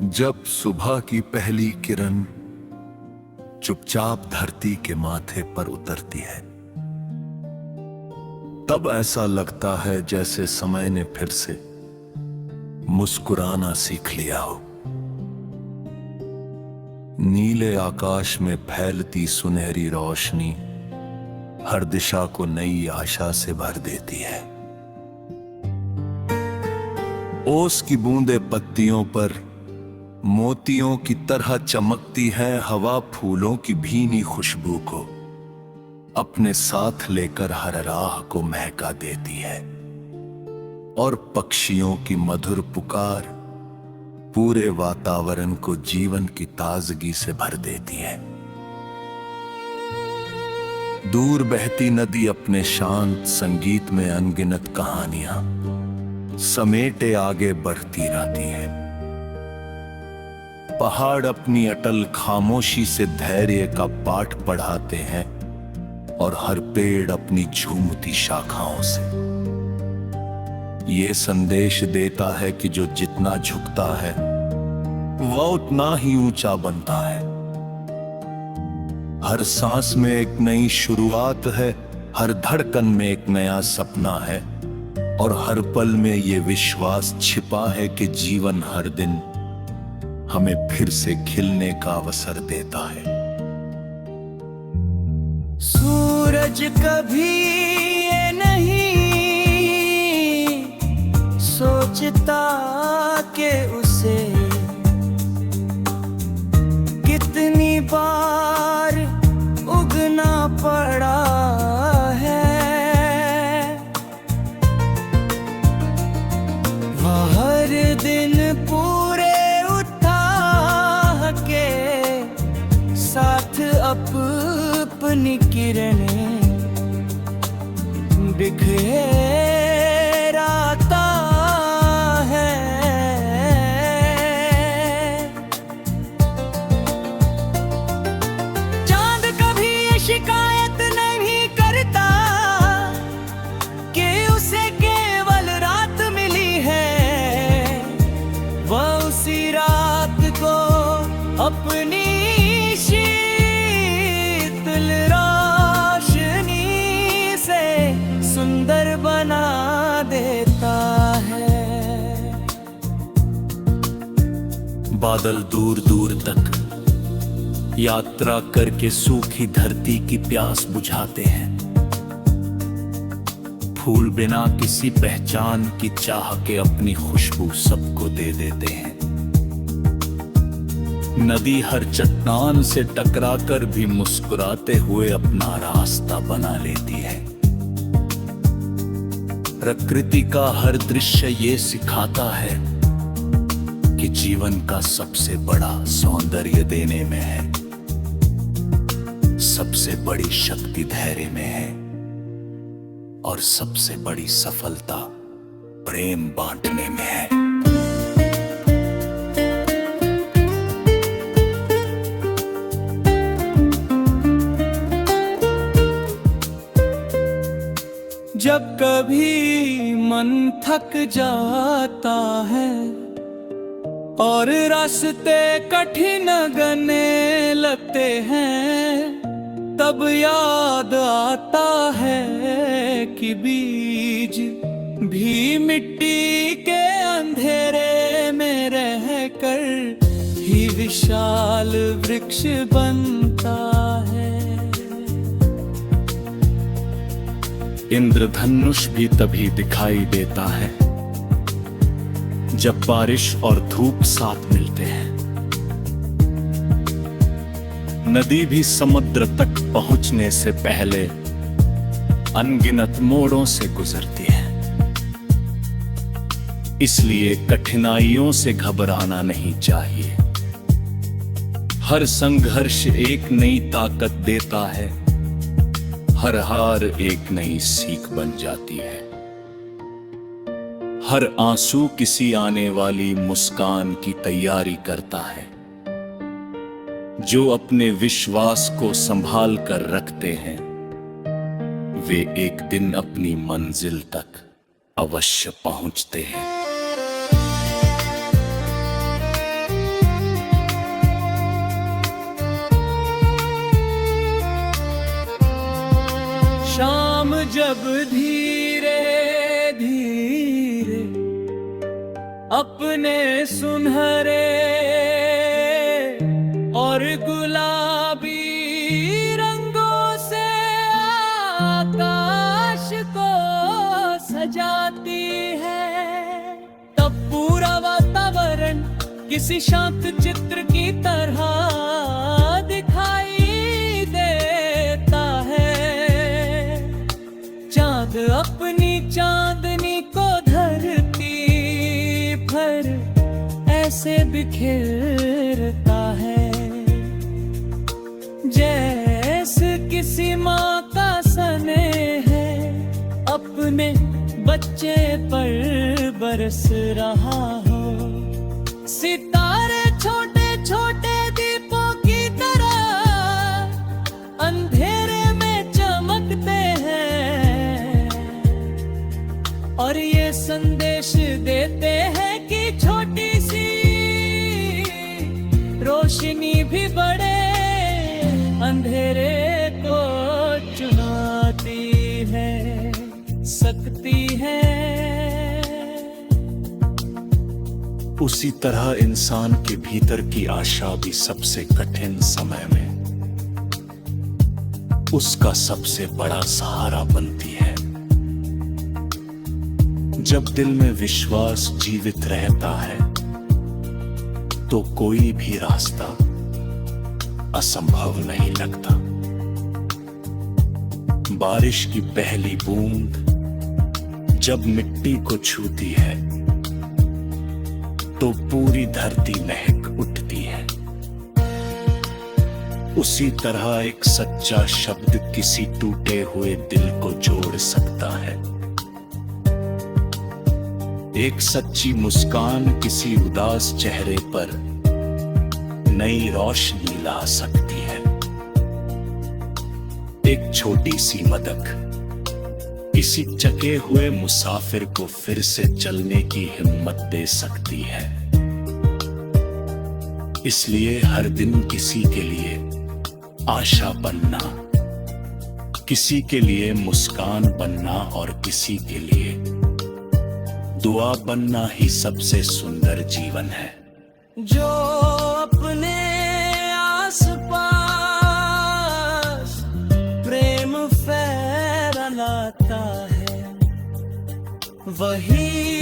जब सुबह की पहली किरण चुपचाप धरती के माथे पर उतरती है, तब ऐसा लगता है जैसे समय ने फिर से मुस्कुराना सीख लिया हो। नीले आकाश में फैलती सुनहरी रोशनी हर दिशा को नई आशा से भर देती है। ओस की बूंदें पत्तियों पर मोतियों की तरह चमकती है। हवा फूलों की भीनी खुशबू को अपने साथ लेकर हर राह को महका देती है, और पक्षियों की मधुर पुकार पूरे वातावरण को जीवन की ताजगी से भर देती है। दूर बहती नदी अपने शांत संगीत में अनगिनत कहानियां समेटे आगे बढ़ती रहती है। पहाड़ अपनी अटल खामोशी से धैर्य का पाठ पढ़ाते हैं, और हर पेड़ अपनी झूमती शाखाओं से ये संदेश देता है कि जो जितना झुकता है वह उतना ही ऊंचा बनता है। हर सांस में एक नई शुरुआत है, हर धड़कन में एक नया सपना है, और हर पल में ये विश्वास छिपा है कि जीवन हर दिन हमें फिर से खिलने का अवसर देता है। सूरज कभी ये नहीं सोचता कि उसे कितनी बार उगना पड़ा है। वह हर दिन पूरे के साथ अपनी किरणें बिखेराता है। चांद कभी ये शिकायत नहीं करता कि उसे केवल रात मिली है। वह उसी रात को अपनी शीतल रोशनी से सुंदर बना देता है। बादल दूर दूर तक यात्रा करके सूखी धरती की प्यास बुझाते हैं। फूल बिना किसी पहचान की चाह के अपनी खुशबू सबको दे देते हैं। नदी हर चट्टान से टकराकर भी मुस्कुराते हुए अपना रास्ता बना लेती है। प्रकृति का हर दृश्य ये सिखाता है कि जीवन का सबसे बड़ा सौंदर्य देने में है, सबसे बड़ी शक्ति धैर्य में है, और सबसे बड़ी सफलता प्रेम बांटने में है। जब कभी मन थक जाता है और रास्ते कठिन लगने लगते हैं, तब याद आता है कि बीज भी मिट्टी के अंधेरे में रहकर ही विशाल वृक्ष बनता है। इंद्रधनुष भी तभी दिखाई देता है जब बारिश और धूप साथ मिलते हैं। नदी भी समुद्र तक पहुंचने से पहले अनगिनत मोड़ों से गुजरती है। इसलिए कठिनाइयों से घबराना नहीं चाहिए। हर संघर्ष एक नई ताकत देता है, हर हार एक नई सीख बन जाती है। हर आंसू किसी आने वाली मुस्कान की तैयारी करता है। जो अपने विश्वास को संभाल कर रखते हैं, वे एक दिन अपनी मंजिल तक अवश्य पहुंचते हैं। जब धीरे धीरे अपने सुनहरे और गुलाबी रंगों से आकाश को सजाती है, तब पूरा वातावरण किसी शांत चित्र की तरह दिखाई देता है। चांद अपनी चांदनी को धरती पर ऐसे बिखेरता है, जैसे किसी माँ का स्नेह है अपने बच्चे पर बरस रहा हो। सितारे छोटे छोटे दीपों की तरह अंधेरे में चमकते हैं, और ये संदेश देते हैं कि छोटी सी रोशनी भी बड़े अंधेरे को चुनाती है, सकती है। उसी तरह इंसान के भीतर की आशा भी सबसे कठिन समय में उसका सबसे बड़ा सहारा बनती है। जब दिल में विश्वास जीवित रहता है तो कोई भी रास्ता असंभव नहीं लगता। बारिश की पहली बूंद जब मिट्टी को छूती है तो पूरी धरती महक उठती है। उसी तरह एक सच्चा शब्द किसी टूटे हुए दिल को जोड़ सकता है। एक सच्ची मुस्कान किसी उदास चेहरे पर नई रोशनी ला सकती है। एक छोटी सी मदद किसी चके हुए मुसाफिर को फिर से चलने की हिम्मत दे सकती है। इसलिए हर दिन किसी के लिए आशा बनना, किसी के लिए मुस्कान बनना और किसी के लिए दुआ बनना ही सबसे सुंदर जीवन है। जो अपने आसपास प्रेम फैलाता है वही